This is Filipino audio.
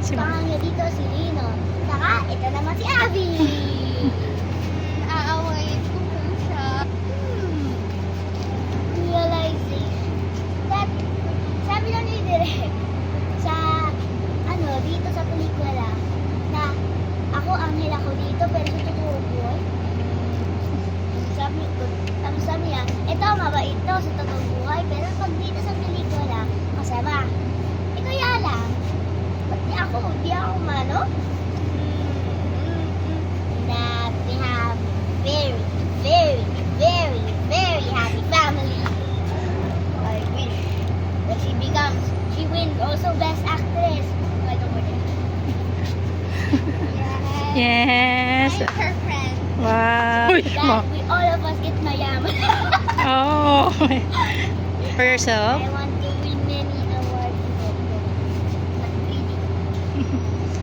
Pangangyo dito si Lino. Saka, ito naman si Abby. Aawayin ko po siya. Realization that, sabi lang ni Direk, sa, dito sa pelikula, na ako anghel ako dito, pero sa totoo buhay, sabi niya, ito mabait to sa totoong buhay, pero pag dito sa pelikula, masama. Ito lang. Ba't di ako mano? That we have very, very, very, very happy family. I wish that she wins also Best Actress. Oh, I don't want it. Yes. Yes. I'm her friend. Wow. That we all of us get mayaman. Oh. For yourself? I want to win many awards. Not really.